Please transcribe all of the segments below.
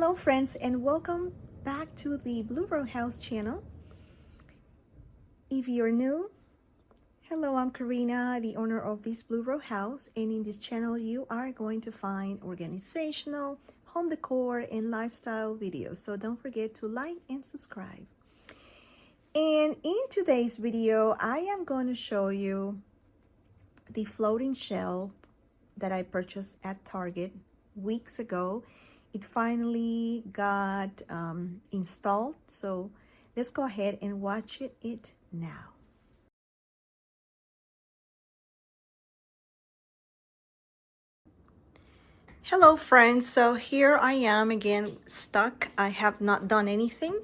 Hello friends, and welcome back to the Blue Row House channel. If you're new, hello, I'm Karina, the owner of this Blue Row House, and in this channel you are going to find organizational, home decor, and lifestyle videos. So don't forget to like and subscribe. And in today's video, I am going to show you the floating shelf that I purchased at Target weeks ago. It finally got installed, so let's go ahead and watch it now. Hello friends, so here I am again stuck. I have not done anything.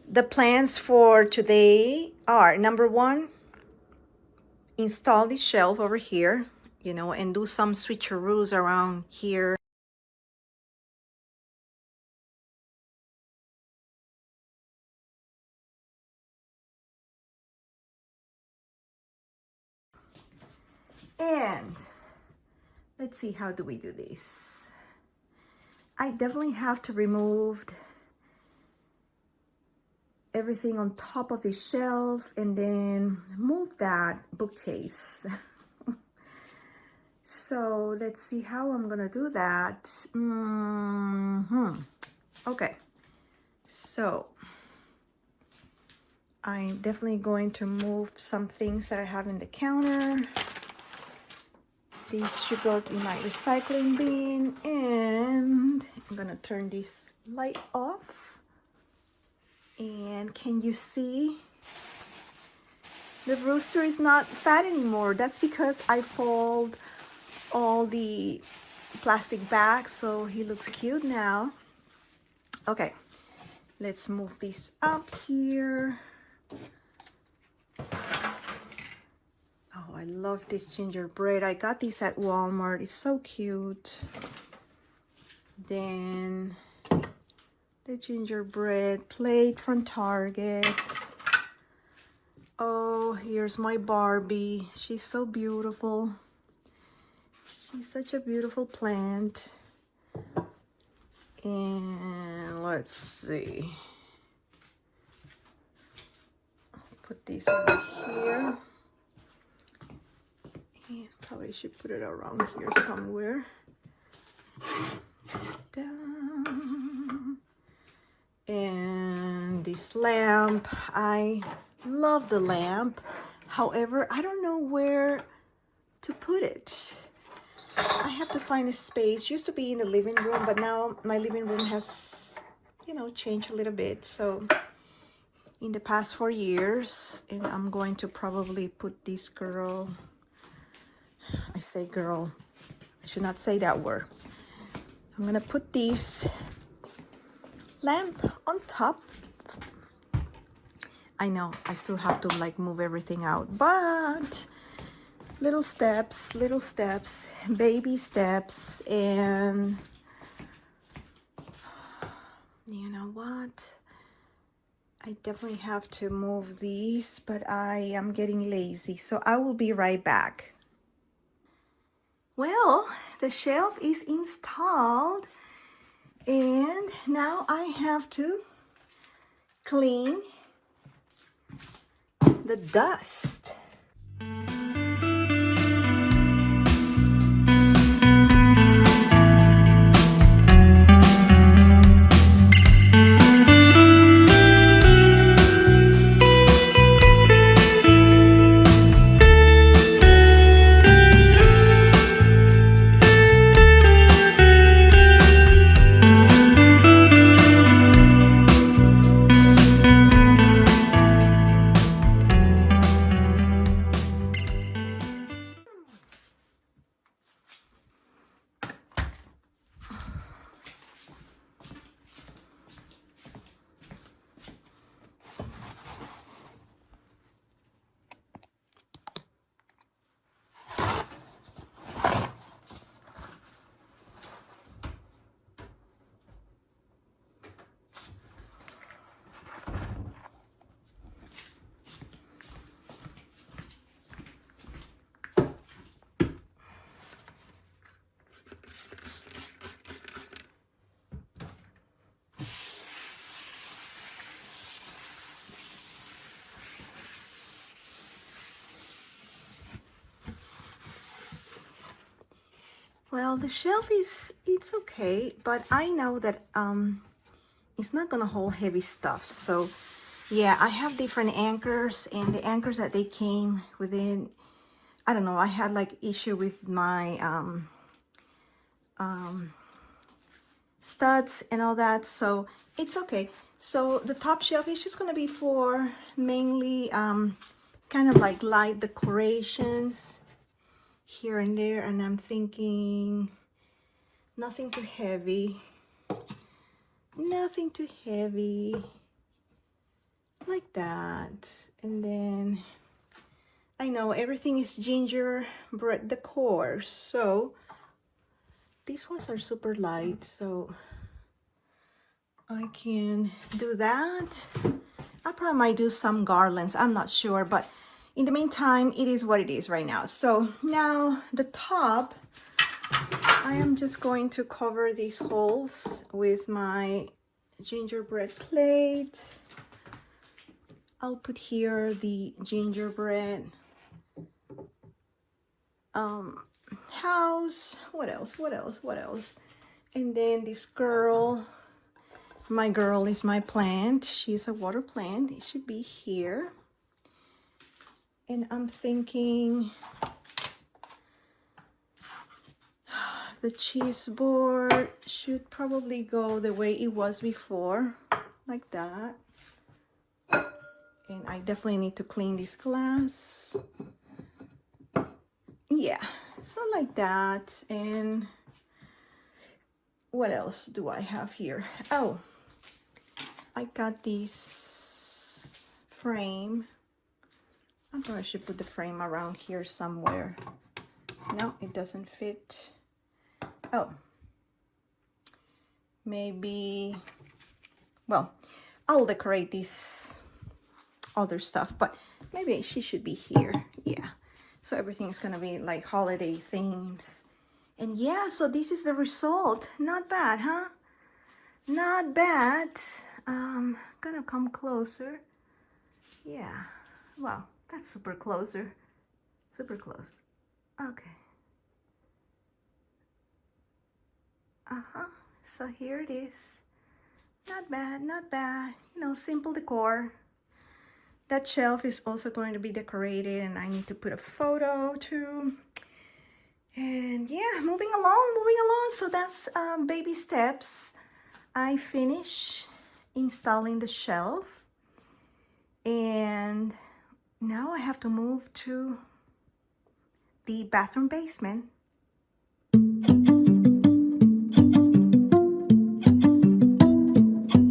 The plans for today are, number one, install the shelf over here, and do some switcheroos around here. And let's see, how do we do this? I definitely have to remove everything on top of the shelf and then move that bookcase. So let's see how I'm gonna do that. Okay, so I'm definitely going to move some things that I have in the counter. These should go in my recycling bin, and I'm gonna turn this light off. And can you see? The rooster is not fat anymore. That's because I fold all the plastic bags, so he looks cute now. Okay, let's move this up here. Oh, I love this gingerbread. I got this at Walmart. It's so cute. Then the gingerbread plate from Target. Oh, here's my Barbie. She's so beautiful. She's such a beautiful plant. And let's see. Put this over here. And probably should put it around here somewhere. Down. And this lamp, I love the lamp. However, I don't know where to put it. I have to find a space. Used to be in the living room, but now my living room has, changed a little bit. So in the past 4 years, and I'm going to probably put this girl, I say girl, I should not say that word. I'm gonna put this lamp on top. I know I still have to move everything out, but little steps, baby steps. And you know what? I definitely have to move these, but I am getting lazy, so I will be right back. Well, the shelf is installed, and now I have to clean the dust. Well, the shelf it's okay, but I know that it's not gonna hold heavy stuff. So yeah, I have different anchors, and the anchors that they came within, I don't know, I had like issue with my studs and all that, so it's okay. So the top shelf is just gonna be for mainly kind of like light decorations here and there, and I'm thinking nothing too heavy, nothing too heavy, like that. And then I know everything is gingerbread decor, so these ones are super light, so I can do that. I probably might do some garlands, I'm not sure, but in the meantime, it is what it is right now. So now the top, I am just going to cover these holes with my gingerbread plate. I'll put here the gingerbread house. What else? And then this girl, my girl is my plant. She's a water plant. It should be here. And I'm thinking the cheese board should probably go the way it was before, like that. And I definitely need to clean this glass. Yeah, so like that. And what else do I have here? Oh, I got this frame. I thought I should put the frame around here somewhere. No, it doesn't fit. Oh, maybe, well, I will decorate this other stuff, but maybe she should be here. Yeah, so everything's gonna be like holiday themes. And yeah, so this is the result. Not bad, huh? Not bad. Gonna come closer. Yeah, wow, that's super closer. Super close. Okay. So here it is. Not bad, not bad. You know, simple decor. That shelf is also going to be decorated, and I need to put a photo too. And yeah, moving along. So that's baby steps. I finish installing the shelf, and now I have to move to the bathroom basement.